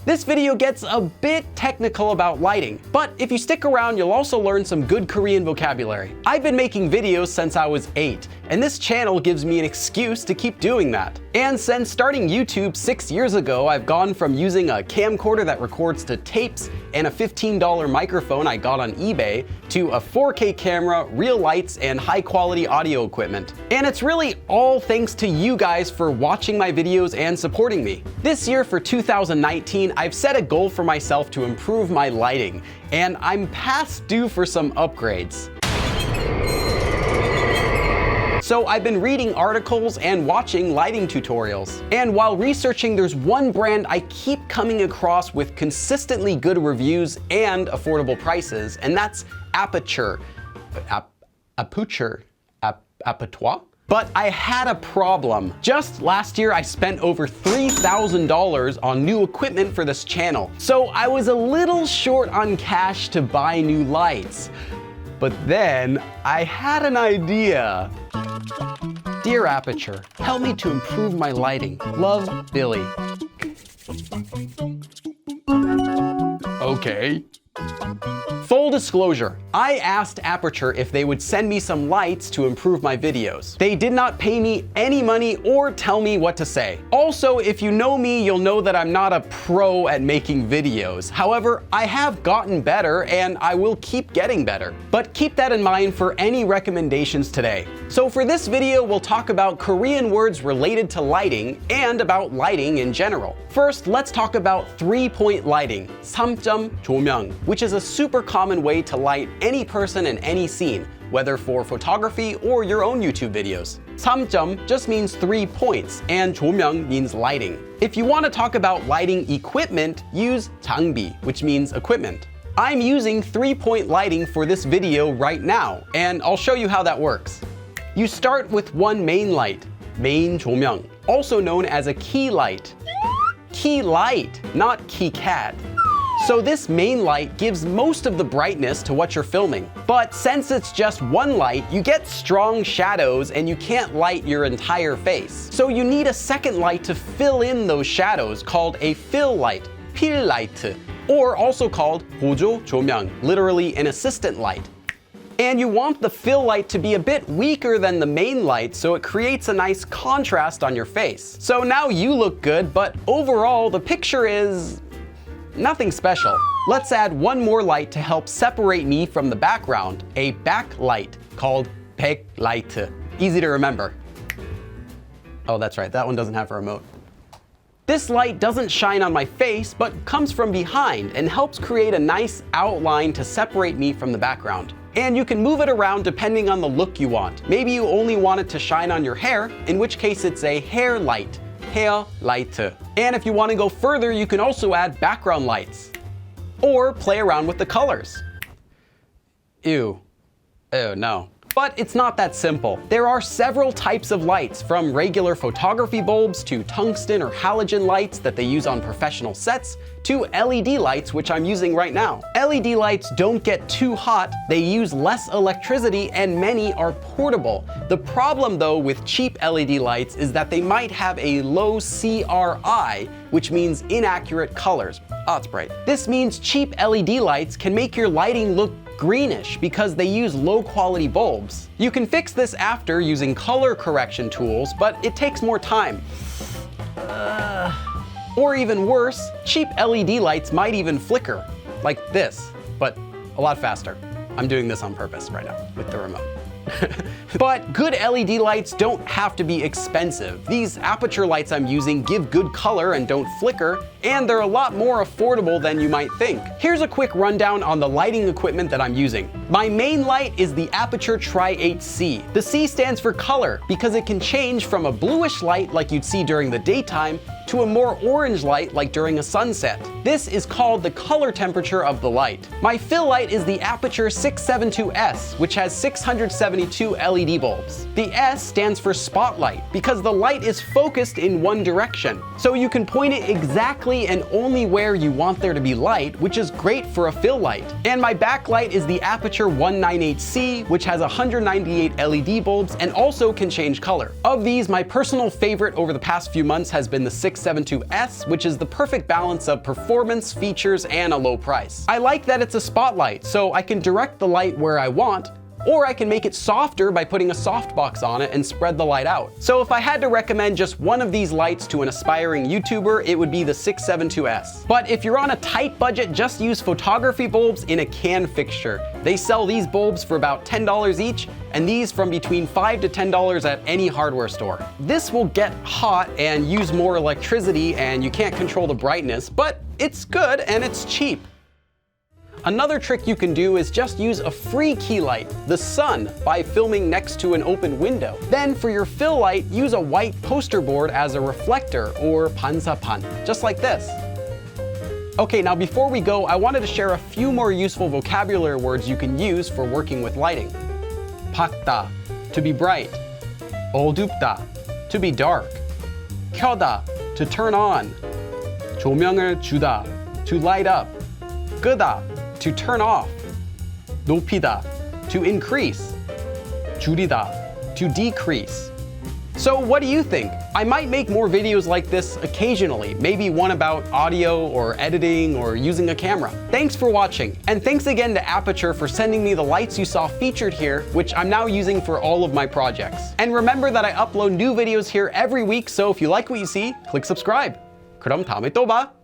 This video gets a bit technical about lighting, but if you stick around, you'll also learn some good Korean vocabulary. I've been making videos since I was 8, and this channel gives me an excuse to keep doing that. And since starting YouTube 6 years ago, I've gone from using a camcorder that records to tapes and a $15 microphone I got on eBay to a 4K camera, real lights, and high-quality audio equipment. And it's really all thanks to you guys for watching my videos and supporting me. This year for 2019, I've set a goal for myself to improve my lighting, and I'm past due for some upgrades. So I've been reading articles and watching lighting tutorials. And while researching, there's one brand I keep coming across with consistently good reviews and affordable prices, and that's Aputure. Aputure? Aputure? But I had a problem. Just last year, I spent over $3,000 on new equipment for this channel. So I was a little short on cash to buy new lights. But then I had an idea. Dear Aperture, help me to improve my lighting. Love, Billy. Okay. Full disclosure, I asked Aperture if they would send me some lights to improve my videos. They did not pay me any money or tell me what to say. Also, if you know me, you'll know that I'm not a pro at making videos. However, I have gotten better and I will keep getting better. But keep that in mind for any recommendations today. So for this video, we'll talk about Korean words related to lighting and about lighting in general. First, let's talk about 3-point lighting, 3점 조명, which is a super common way to light any person in any scene, whether for photography or your own YouTube videos. 3점 just means 3 points, and 조명 means lighting. If you want to talk about lighting equipment, use 장비, which means equipment. I'm using 3-point lighting for this video right now, and I'll show you how that works. You start with one main light, main 조명, also known as a key light. Key light, not key cat. So this main light gives most of the brightness to what you're filming. But since it's just one light, you get strong shadows and you can't light your entire face. So you need a second light to fill in those shadows called a fill light, 필 라이트, or also called 보조 조명, literally an assistant light. And you want the fill light to be a bit weaker than the main light so it creates a nice contrast on your face. So now you look good, but overall the picture is nothing special. Let's add one more light to help separate me from the background, a backlight called 백라이트. Easy to remember. Oh, that's right, that one doesn't have a remote. This light doesn't shine on my face, but comes from behind and helps create a nice outline to separate me from the background. And you can move it around depending on the look you want. Maybe you only want it to shine on your hair, in which case it's a hair light, hair light. And if you want to go further, you can also add background lights or play around with the colors. Ew, no. But it's not that simple. There are several types of lights, from regular photography bulbs to tungsten or halogen lights that they use on professional sets to LED lights, which I'm using right now. LED lights don't get too hot, they use less electricity, and many are portable. The problem though with cheap LED lights is that they might have a low CRI, which means inaccurate colors. Oh, it's bright. This means cheap LED lights can make your lighting look greenish because they use low quality bulbs. You can fix this after using color correction tools, but it takes more time. Or even worse, cheap LED lights might even flicker, like this, but a lot faster. I'm doing this on purpose right now with the remote. But good LED lights don't have to be expensive. These Aputure lights I'm using give good color and don't flicker, and they're a lot more affordable than you might think. Here's a quick rundown on the lighting equipment that I'm using. My main light is the Aputure Tri-8C. The C stands for color because it can change from a bluish light like you'd see during the daytime to a more orange light like during a sunset. This is called the color temperature of the light. My fill light is the Aputure 672S, which has 672 LED bulbs. The S stands for spotlight because the light is focused in one direction. So you can point it exactly and only where you want there to be light, which is great for a fill light. And my backlight is the Aputure Aperture 198C, which has 198 LED bulbs and also can change color. Of these, my personal favorite over the past few months has been the 672S, which is the perfect balance of performance, features, and a low price. I like that it's a spotlight, so I can direct the light where I want, or I can make it softer by putting a softbox on it and spread the light out. So if I had to recommend just one of these lights to an aspiring YouTuber, it would be the 672S. But if you're on a tight budget, just use photography bulbs in a can fixture. They sell these bulbs for about $10 each, and these from between $5 to $10 at any hardware store. This will get hot and use more electricity, and you can't control the brightness, but it's good and it's cheap. Another trick you can do is just use a free key light, the sun, by filming next to an open window. Then for your fill light, use a white poster board as a reflector, or 반사판, just like this. Okay, now before we go, I wanted to share a few more useful vocabulary words you can use for working with lighting. 밝다, to be bright. 어둡다, to be dark. 켜다, to turn on. 조명을 주다, to light up. 끄다, to turn off. 높이다, to increase. 줄이다, to decrease. So what do you think? I might make more videos like this occasionally, maybe one about audio or editing or using a camera. Thanks for watching, and thanks again to Aputure for sending me the lights you saw featured here, which I'm now using for all of my projects. And remember that I upload new videos here every week, so if you like what you see, click subscribe. 그럼 다음에 또 봐.